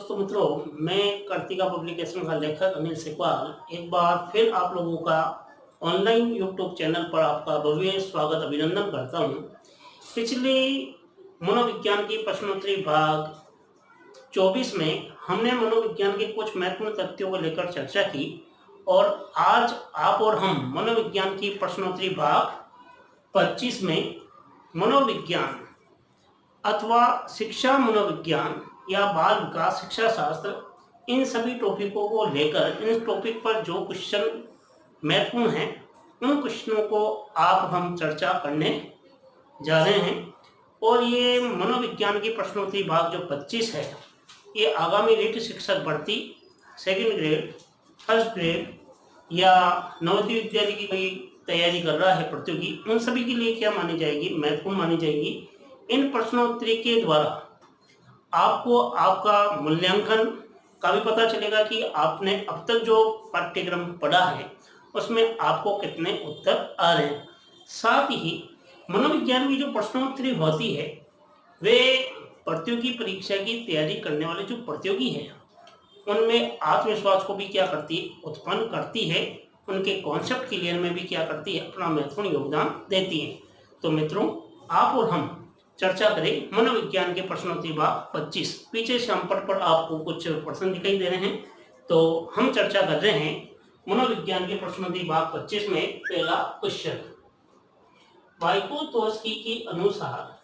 दोस्तों मित्रों, मैं कार्तिका पब्लिकेशन का लेखक अनिल सिकवाल एक बार फिर आप लोगों का ऑनलाइन यूट्यूब चैनल पर आपका भव्य स्वागत अभिनंदन करता हूं। पिछले मनोविज्ञान की प्रश्नोत्तरी भाग 24 में हमने मनोविज्ञान के कुछ महत्वपूर्ण तथ्यों को लेकर चर्चा की और आज आप और हम मनोविज्ञान की प्रश्नोत्तरी भाग 25 में मनोविज्ञान अथवा शिक्षा मनोविज्ञान या बाल विकास शिक्षा शास्त्र, इन सभी टॉपिकों को लेकर इन टॉपिक पर जो क्वेश्चन महत्वपूर्ण हैं उन क्वेश्चनों को आप हम चर्चा करने जा रहे हैं। और ये मनोविज्ञान की प्रश्नोत्तरी भाग जो 25 है, ये आगामी रीट शिक्षक भर्ती सेकंड ग्रेड, फर्स्ट ग्रेड या नवोदय विद्यालय की कोई तैयारी कर रहा है प्रतियोगी, उन सभी के लिए क्या मानी जाएगी, महत्वपूर्ण मानी जाएगी। इन प्रश्नोत्तरी के द्वारा आपको आपका मूल्यांकन का भी पता चलेगा कि आपने अब तक जो पाठ्यक्रम पढ़ा है उसमें आपको कितने उत्तर आ रहे हैं। साथ ही मनोविज्ञान की जो प्रश्नोत्तरी होती है वे प्रतियोगी परीक्षा की तैयारी करने वाले जो प्रतियोगी हैं उनमें आत्मविश्वास को भी क्या करती है, उत्पन्न करती है। उनके कॉन्सेप्ट क्लियर में भी क्या करती है, अपना महत्वपूर्ण योगदान देती है। तो मित्रों, आप और हम चर्चा करें मनोविज्ञान के प्रश्नोत्तरी भाग 25। पीछे श्यामपट पर आपको कुछ प्रश्न दिखाई दे रहे हैं, तो हम चर्चा कर रहे हैं मनोविज्ञान के प्रश्नोत्तरी भाग 25 में। पहला क्वेश्चन, वाइकोतोस्की के अनुसार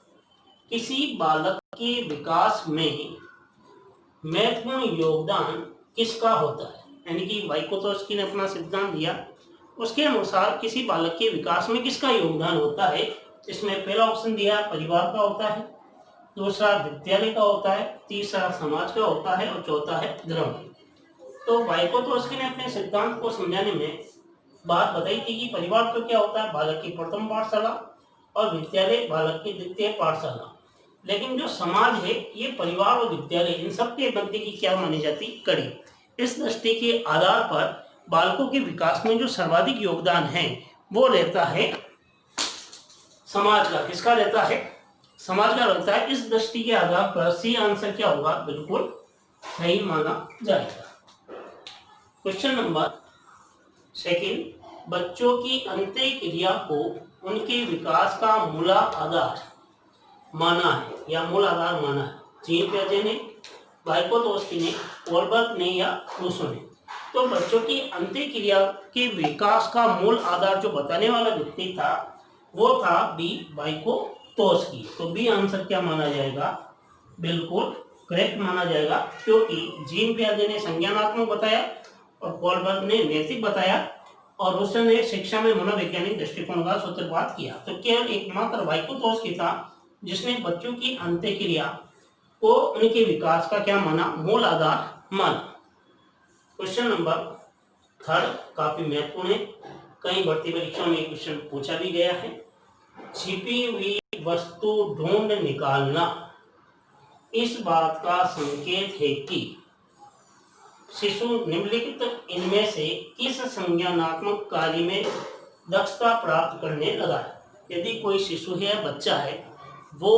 किसी बालक के विकास में महत्वपूर्ण योगदान किसका होता है। यानी कि वाइकोतोस्की ने अपना सिद्धांत दिया, उसके अनुसार किसी बालक के विकास में किसका योगदान होता है। इसमें पहला ऑप्शन दिया परिवार का होता है, दूसरा विद्यालय का होता है, तीसरा समाज का होता है और चौथा है धर्म। तो वाइकोतोस्की ने अपने सिद्धांत को समझाने में बात बताई थी कि परिवार तो क्या होता है, बालक की प्रथम पाठशाला, और विद्यालय बालक की द्वितीय पाठशाला। लेकिन जो समाज है ये परिवार और विद्यालय इन सबके मध्य की क्या मानी जाती, कड़ी। इस दृष्टि के आधार पर बालकों के विकास में जो सर्वाधिक योगदान है वो रहता है समाज का। किसका रहता है, समाज का रहता है। इस दृष्टि के आधार पर सी आंसर क्या होगा, बिल्कुल सही माना जाएगा। क्वेश्चन नंबर सेकंड, बच्चों की अंत्य क्रिया को उनके विकास का मूल आधार माना है या मूल आधार माना है जीन पियाजे ने, वाइकोतोस्की ने, कोलबर्ग ने या रूसो ने। तो बच्चों की अंत्य क्रिया के विकास का मूल आधार जो बताने वाला व्यक्ति था वो था बी वाइकोतोस्की। तो बी आंसर क्या माना जाएगा, बिल्कुल करेक्ट माना जाएगा, क्योंकि जीन पियाजे ने संज्ञानात्मक बताया और कोलबर्ग ने नैतिक बताया और रूसो ने शिक्षा में मनोवैज्ञानिक दृष्टिकोण का सूत्रपात किया। तो केवल एकमात्र वाइकोतोस्की था जिसने बच्चों की अंत्य क्रिया को उनके विकास का क्या माना, मूल आधार माना। क्वेश्चन नंबर थर्ड काफी महत्वपूर्ण है, कई भर्ती परीक्षाओं में क्वेश्चन पूछा भी गया है। छिपी हुई वस्तु ढूंढ निकालना इस बात का संकेत है कि शिशु निम्नलिखित इनमें से किस संज्ञानात्मक कार्य में दक्षता प्राप्त करने लगा है। यदि कोई शिशु है, बच्चा है, वो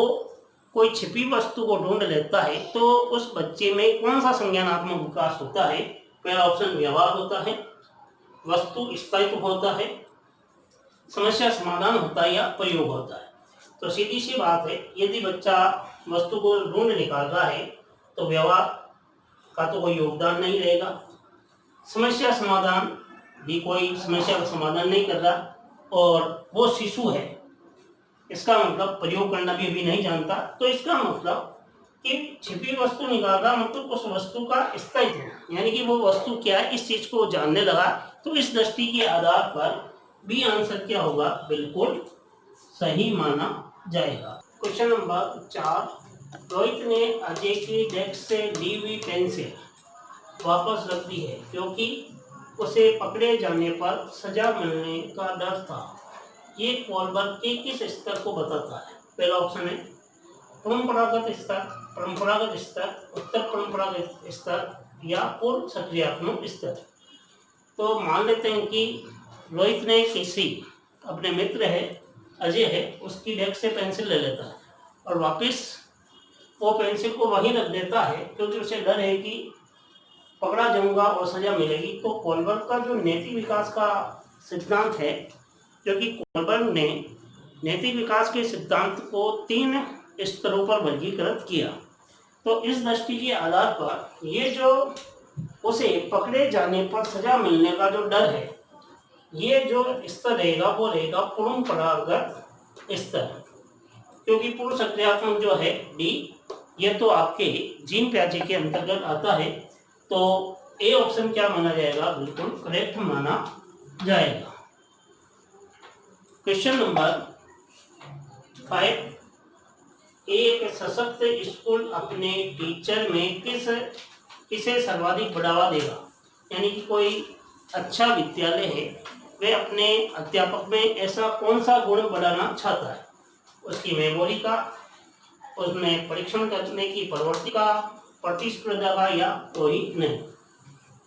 कोई छिपी वस्तु को ढूंढ लेता है तो उस बच्चे में कौन सा संज्ञानात्मक विकास होता है। पहला ऑप्शन व्यवहार होता है, वस्तु स्थायित्व होता है, समस्या समाधान होता है या प्रयोग होता है। तो सीधी सी बात है, यदि बच्चा वस्तु को ढूंढ निकाल रहा है तो व्यवहार का तो कोई योगदान नहीं रहेगा, समस्या समाधान भी कोई समस्या का समाधान नहीं कर रहा, और वो शिशु है, इसका मतलब प्रयोग करना भी अभी नहीं जानता। तो इसका मतलब कि छिपी वस्तु निकाल रहा मतलब उस वस्तु का स्थायित्व, यानी कि वो वस्तु क्या है इस चीज को जानने लगा। तो इस दृष्टि के आधार पर बी आंसर क्या होगा, बिल्कुल सही माना जाएगा। क्वेश्चन नंबर 4, रोहित ने अजय की डेस्क से ली हुई पेंसिल वापस रख दी है क्योंकि उसे पकड़े जाने पर सजा मिलने का डर था। ये कोलबर्ग के किस स्तर को बताता है। पहला ऑप्शन है परंपरागत स्तर, परंपरागत स्तर, उत्तर परंपरागत स्तर या पूर्व सक्रियात्मक स्तर। तो मान लेते हैं कि रोहित ने किसी अपने मित्र है अजय है उसकी डेस्क से पेंसिल ले लेता है और वापस वो पेंसिल को वहीं रख देता है क्योंकि उसे डर है कि पकड़ा जाऊंगा और सजा मिलेगी। तो कोलबर्ग का जो नैतिक विकास का सिद्धांत है, जो कि कोलबर्ग ने नैतिक विकास के सिद्धांत को 3 स्तरों पर वर्गीकृत किया। तो इस दृष्टि के आधार पर ये जो उसे पकड़े जाने पर सजा मिलने का जो डर है, ये जो स्तर रहेगा वो रहेगा परंपरागत स्तर, क्योंकि पूर्ण सक्रियात्मक जो है डी, ये तो आपके जीन प्याजे के अंतर्गत आता है। तो ए ऑप्शन क्या माना जाएगा, बिल्कुल करेक्ट माना जाएगा। क्वेश्चन नंबर 5, एक सशक्त स्कूल अपने टीचर में किसे सर्वाधिक बढ़ावा देगा। यानी कि कोई अच्छा विद्यालय है, वे अपने अध्यापक में ऐसा कौन सा गुण बढ़ाना चाहता है, उसकी मेमोरी का, उसमें परीक्षण करने की प्रवृत्ति का, प्रतिस्पर्धा का, या कोई नहीं।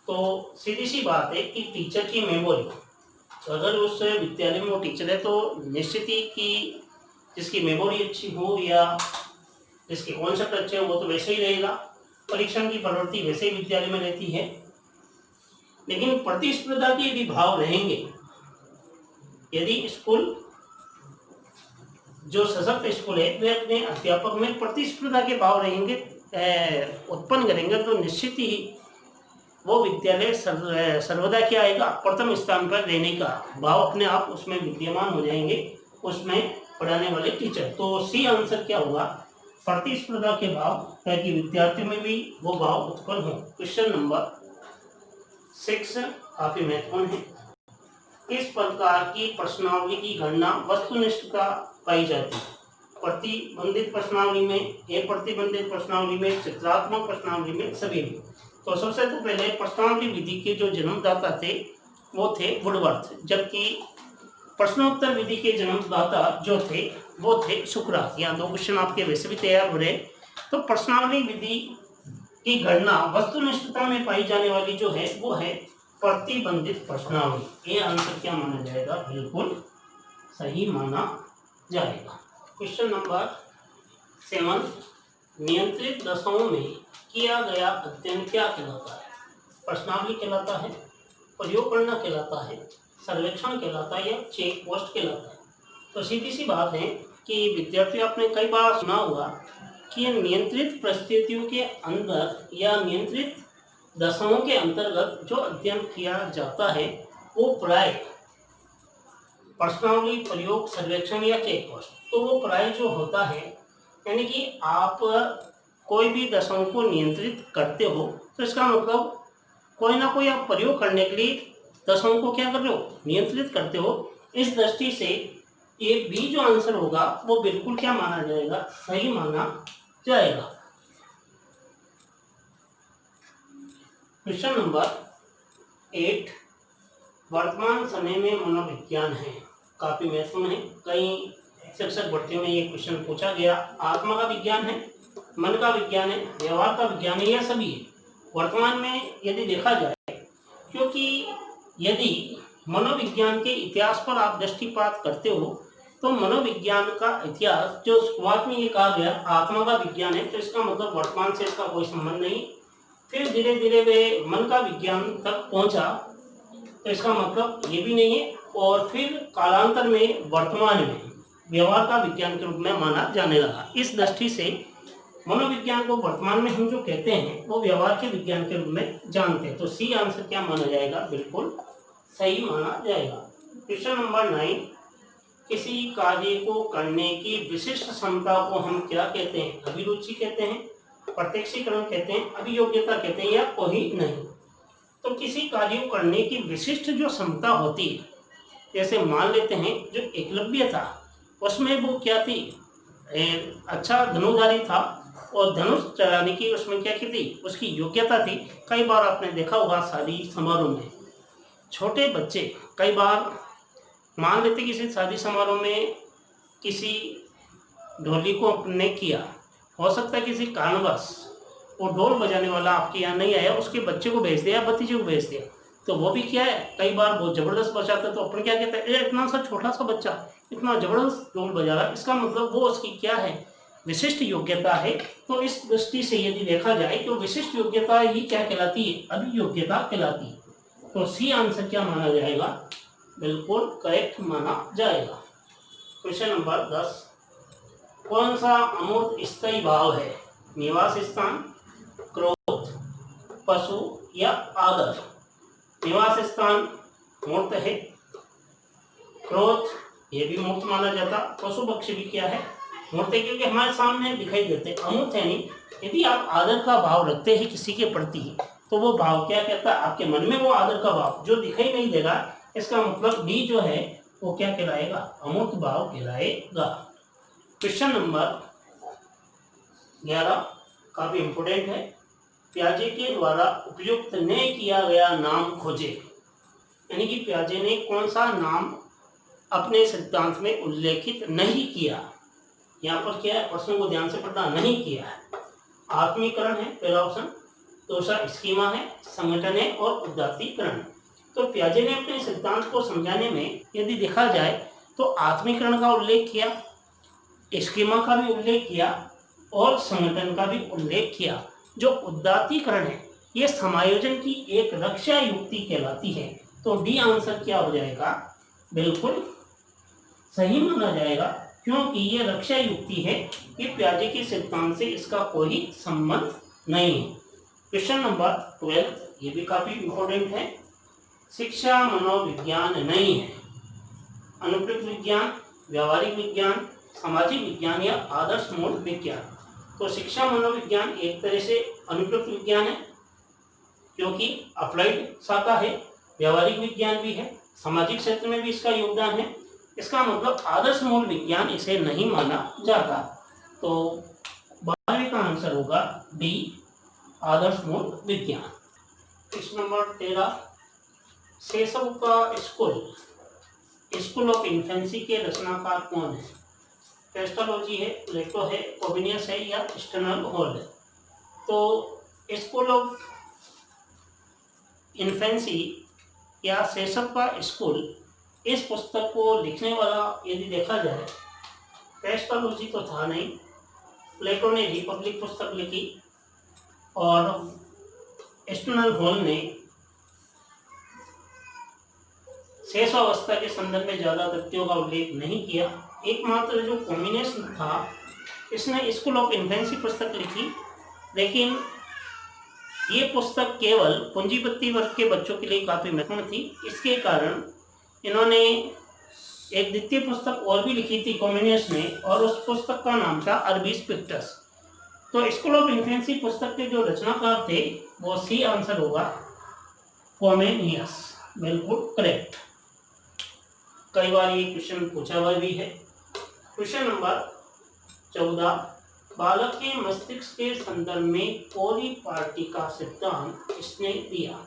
तो सीधी सी बात है कि टीचर की मेमोरी, तो अगर उस विद्यालय में वो टीचर है तो निश्चित ही कि जिसकी मेमोरी अच्छी हो या जिसके कॉन्सेप्ट अच्छे हो वो तो वैसे ही रहेगा। परीक्षण की प्रवृत्ति वैसे ही विद्यालय में रहती है, लेकिन प्रतिस्पर्धा के यदि भाव रहेंगे, यदि स्कूल जो सशक्त स्कूल है वे अपने अध्यापक में प्रतिस्पर्धा के भाव रहेंगे, उत्पन्न करेंगे, तो निश्चित ही वो विद्यालय सर्वदा क्या आएगा, प्रथम स्थान पर रहने का भाव अपने आप उसमें विद्यमान हो जाएंगे, उसमें पढ़ाने वाले टीचर। तो सी आंसर क्या होगा, प्रतिस्पर्धा के भाव, ताकि विद्यार्थियों में भी वो भाव उत्पन्न हो। क्वेश्चन नंबर 6 काफी महत्वपूर्ण है। किस प्रकार की प्रश्नावली की गणना वस्तुनिष्ठता पाई जाती है, प्रतिबंधित प्रश्नावली में, अप्रतिबंधित प्रश्नावली में, चित्रात्मक प्रश्नावली में, सभी में। तो सबसे तो पहले प्रश्नावली विधि के जो जन्मदाता थे वो थे वुडवर्थ, जबकि प्रश्नोत्तर विधि के जन्मदाता जो थे वो थे सुकरात। यहाँ 2 क्वेश्चन आपके वैसे भी तैयार हो रहे। तो प्रश्नावली विधि की गणना वस्तुनिष्ठता में पाई जाने वाली जो है वो है प्रतिबंधित प्रश्नावली। ये आंसर क्या माना जाएगा, बिल्कुल सही माना जाएगा। क्वेश्चन नंबर 7, नियंत्रित दशाओं में किया गया अध्ययन क्या कहलाता है, प्रश्नावली कहलाता है, प्रयोग करना कहलाता है, सर्वेक्षण कहलाता है, या चेक पोस्ट कहलाता है। तो सीधी सी बात है कि विद्यार्थी आपने कई बार सुना होगा कि नियंत्रित परिस्थितियों के अंदर या नियंत्रित दशाओं के अंतर्गत जो अध्ययन किया जाता है वो प्राय प्रश्नावली, प्रयोग, सर्वेक्षण या चेक पोस्ट। तो वो प्राय जो होता है, यानी कि आप कोई भी दशाओं को नियंत्रित करते हो तो इसका मतलब कोई ना कोई आप प्रयोग करने के लिए दशाओं को क्या कर रहे हो, नियंत्रित करते हो। इस दृष्टि से ये बी जो आंसर होगा वो बिल्कुल क्या माना जाएगा, सही माना जाएगा। क्वेश्चन नंबर 8, वर्तमान समय में मनोविज्ञान है, काफी महत्वपूर्ण है। कई शिक्षक भर्तियों में ये क्वेश्चन पूछा गया। आत्मा का विज्ञान है, मन का विज्ञान है, व्यवहार का विज्ञान है, या सभी है। वर्तमान में यदि देखा जाए, क्योंकि यदि मनोविज्ञान के इतिहास पर आप दृष्टिपात करते हो तो मनोविज्ञान का इतिहास जो शुरुआत में ये कहा गया आत्मा का विज्ञान है, तो इसका मतलब वर्तमान से इसका कोई संबंध नहीं। फिर धीरे धीरे वे मन का विज्ञान तक पहुंचा, तो इसका मतलब ये भी नहीं है। और फिर कालांतर में वर्तमान में व्यवहार का विज्ञान के रूप में माना जाने लगा। इस दृष्टि से मनोविज्ञान को वर्तमान में हम जो कहते हैं वो व्यवहार के विज्ञान के रूप में जानते हैं। तो सी आंसर क्या माना जाएगा, बिल्कुल सही माना जाएगा। क्वेश्चन नंबर 9, किसी कार्य को करने की विशिष्ट क्षमता को हम क्या कहते हैं, अभिरुचि कहते हैं, प्रत्यक्षीकरण कहते हैं, अभियोग्यता कहते हैं, या कोई नहीं। तो किसी कार्य को करने की विशिष्ट जो क्षमता होती है, जैसे मान लेते हैं जो एकलव्य था उसमें वो क्या थी, अच्छा धनुर्धारी था और धनुष चलाने की उसमें क्या की थी, उसकी योग्यता थी। कई बार आपने देखा होगा शादी समारोह में छोटे बच्चे, कई बार मान लेते किसी शादी समारोह में किसी ढोली को अपने किया, हो सकता है किसी कारणवश वो ढोल बजाने वाला आपके यहाँ नहीं आया, उसके बच्चे को भेज दिया, भतीजे को भेज दिया, तो वो भी क्या है, कई बार बहुत ज़बरदस्त बजाता है। तो अपन क्या कहते हैं, इतना सा छोटा सा बच्चा इतना ज़बरदस्त ढोल बजा रहा है, इसका मतलब वो उसकी क्या है, विशिष्ट योग्यता है। तो इस दृष्टि से यदि देखा जाए तो विशिष्ट योग्यता ही क्या कहलाती है, अभियोग्यता कहलाती है। तो सी आंसर क्या माना जाएगा, बिल्कुल करेक्ट माना जाएगा। क्वेश्चन नंबर 10, कौन सा अमूर्त स्थायी भाव है, निवास स्थान, क्रोध, पशु या आदर। निवास स्थान मूर्त है, क्रोध ये भी मूर्त माना जाता, पशु पक्षी भी क्या है, मूर्त है, क्योंकि हमारे सामने दिखाई देते, अमूर्त है नहीं। यदि आप आदर का भाव रखते हैं किसी के प्रति तो वो भाव क्या कहता है, आपके मन में वो आदर का भाव जो दिखाई नहीं देगा, इसका मतलब भी जो है वो क्या कहलाएगा, अमूर्त भाव कहलाएगा। क्वेश्चन नंबर 11 काफी इंपोर्टेंट है, प्याजे के द्वारा उपयुक्त ने किया गया नाम खोजे। यानी कि प्याजे ने कौन सा नाम अपने सिद्धांत में उल्लेखित नहीं किया। यहाँ पर क्या है, प्रश्नों को ध्यान से पढ़ना, नहीं किया है। आत्मीकरण है पहला ऑप्शन, दूसरा स्कीमा है, संगठन है और उदात्तीकरण। तो प्याजे ने अपने सिद्धांत को समझाने में यदि देखा जाए तो आत्मीकरण का उल्लेख किया, स्कीमा का भी उल्लेख किया और संगठन का भी उल्लेख किया। जो उदात्तीकरण है ये समायोजन की एक रक्षा युक्ति कहलाती है। तो डी आंसर क्या हो जाएगा, बिल्कुल सही माना जाएगा, क्योंकि ये रक्षा युक्ति है, ये प्याजे के सिद्धांत से इसका कोई संबंध नहीं है। क्वेश्चन नंबर 12 ये भी काफी इंपॉर्टेंट है, शिक्षा मनोविज्ञान नहीं है, अनुप्रयुक्त विज्ञान, व्यावहारिक विज्ञान, सामाजिक विज्ञान या आदर्श मूल विज्ञान। तो शिक्षा मनोविज्ञान एक तरह से अनुप्रयुक्त विज्ञान है, क्योंकि अप्लाइड शाखा है, व्यावहारिक विज्ञान भी है, सामाजिक क्षेत्र में भी इसका योगदान है। इसका मतलब आदर्श मूल विज्ञान इसे नहीं माना जाता। तो 12वीं का आंसर होगा डी, आदर्श मूल विज्ञान। क्वेश्चन नंबर 13, सेसव का स्कूल ऑफ इन्फेंसी के रचनाकार कौन है। पेस्टोलॉजी है, प्लेटो है, कोविनियस है या स्टर्नल हॉल है। तो स्कूल ऑफ इन्फेंसी या सेसव का स्कूल, इस पुस्तक को लिखने वाला यदि देखा जाए, पेस्टोलॉजी तो था नहीं, प्लेटो ने रिपब्लिक पुस्तक लिखी और स्टर्नल हॉल ने शेषावस्था के संदर्भ में ज्यादा व्यक्तियों का उल्लेख नहीं किया। एकमात्र जो कॉम्युनिस्ट था इसने स्कूल ऑफ इन्फेंसी पुस्तक लिखी, लेकिन ये पुस्तक केवल पूंजीपति वर्ग के बच्चों के लिए काफी महत्वपूर्ण थी। इसके कारण इन्होंने एक द्वितीय पुस्तक और भी लिखी थी कॉम्युनिस्ट ने, और उस पुस्तक का नाम था अरबिस पिक्टस। तो स्कूल ऑफ इन्फेंसी पुस्तक के जो रचनाकार थे वो सी आंसर होगा, कोमेनियस, बिल्कुल करेक्ट। कई बार ये क्वेश्चन पूछा हुआ भी है। क्वेश्चन नंबर 14, बालक के मस्तिष्क के संदर्भ में पॉली पार्टी का सिद्धांत किसने दिया।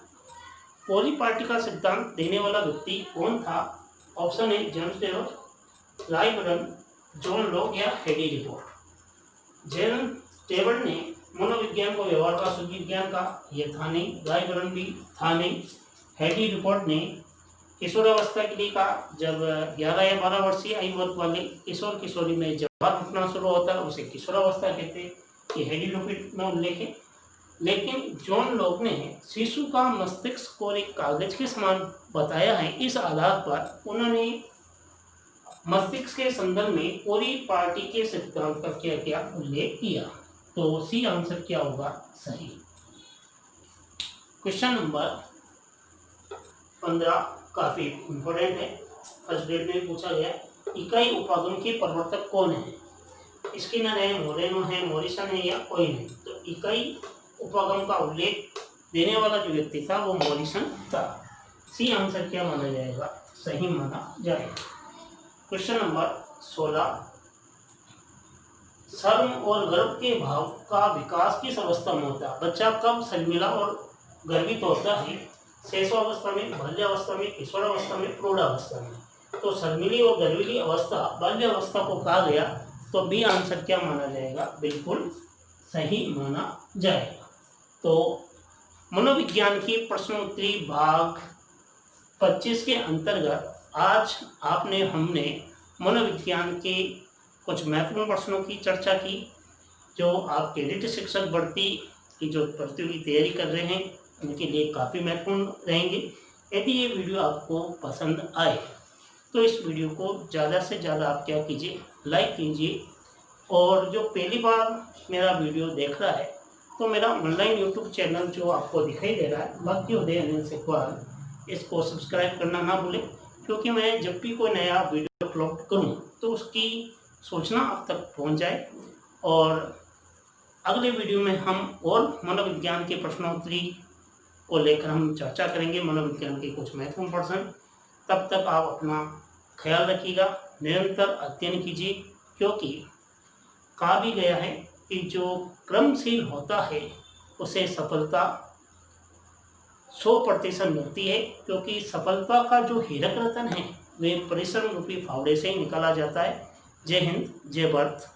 पॉली पार्टी का सिद्धांत देने वाला व्यक्ति कौन था। ऑप्शन है James Taylor, Ryburn, John Locke या हेडी रिपोर्ट। जेम्स टेलर ने मनोविज्ञान को व्यवहार का शुद्ध विज्ञान का, यह था नहीं। रायबर्न भी था नहीं। हेडी रिपोर्ट ने किशोरावस्था के लिए कहा, जब 11 या 12 वर्षीय आयु वर्ग वाले किशोर किशोरी में जवाब उठना शुरू होता है उसे किशोरावस्था कहते हैं, ये हेडी रिपोर्ट में उल्लेख है। लेकिन जॉन लॉक ने शिशु का मस्तिष्क को एक कागज के समान बताया है। इस आधार पर उन्होंने मस्तिष्क के संदर्भ में पूरी पार्टी के सिद्धांत का क्या क्या उल्लेख किया। तो सी आंसर क्या होगा, सही। क्वेश्चन नंबर 15 काफी इंपोर्टेंट है, फर्स्ट ग्रेड में पूछा गया। इकाई उपागम के प्रवर्तक कौन है। स्किनर है, मोरेनो है, मॉरिसन है या कोई नहीं। तो इकाई उपागम का उल्लेख देने वाला जो व्यक्ति था वो मॉरिसन था। सी आंसर क्या माना जाएगा, सही माना जाएगा। क्वेश्चन नंबर 16, शर्म और गर्व के भाव का विकास किस अवस्था में होता है। बच्चा कब शर्मिला और गर्वित होता है। शैशवावस्था में, बाल्यावस्था में, किशोरावस्था में, प्रौढ़ावस्था में। तो शर्मिली और गर्विली अवस्था बाल्यावस्था को कहा गया। तो बी आंसर क्या माना जाएगा, बिल्कुल सही माना जाएगा। तो मनोविज्ञान की प्रश्नोत्तरी भाग 25 के अंतर्गत आज हमने मनोविज्ञान के कुछ महत्वपूर्ण प्रश्नों की चर्चा की जो आप कैडेट शिक्षक भर्ती की जो भर्ती की तैयारी कर रहे हैं उनके लिए काफ़ी महत्वपूर्ण रहेंगे। यदि ये वीडियो आपको पसंद आए तो इस वीडियो को ज़्यादा से ज़्यादा आप क्या कीजिए, लाइक कीजिए। और जो पहली बार मेरा वीडियो देख रहा है तो मेरा ऑनलाइन यूट्यूब चैनल जो आपको दिखाई दे रहा है भाग्योदय अनिल सेखवाल, इसको सब्सक्राइब करना ना भूलें, क्योंकि मैं जब भी कोई नया वीडियो अपलोड करूं तो उसकी सूचना आप तक पहुंच जाए। और अगले वीडियो में हम और मनोविज्ञान के प्रश्नोत्तरी को लेकर हम चर्चा करेंगे, मनोविज्ञान के कुछ महत्वपूर्ण प्रश्न। तब तक आप अपना ख्याल रखिएगा, निरंतर अध्ययन कीजिए, क्योंकि कहा भी गया है कि जो क्रमशील होता है उसे सफलता 100% मिलती है, क्योंकि सफलता का जो हीरक रतन है वे परिश्रम रूपी फावड़े से निकाला जाता है। जय हिंद, जय भारत।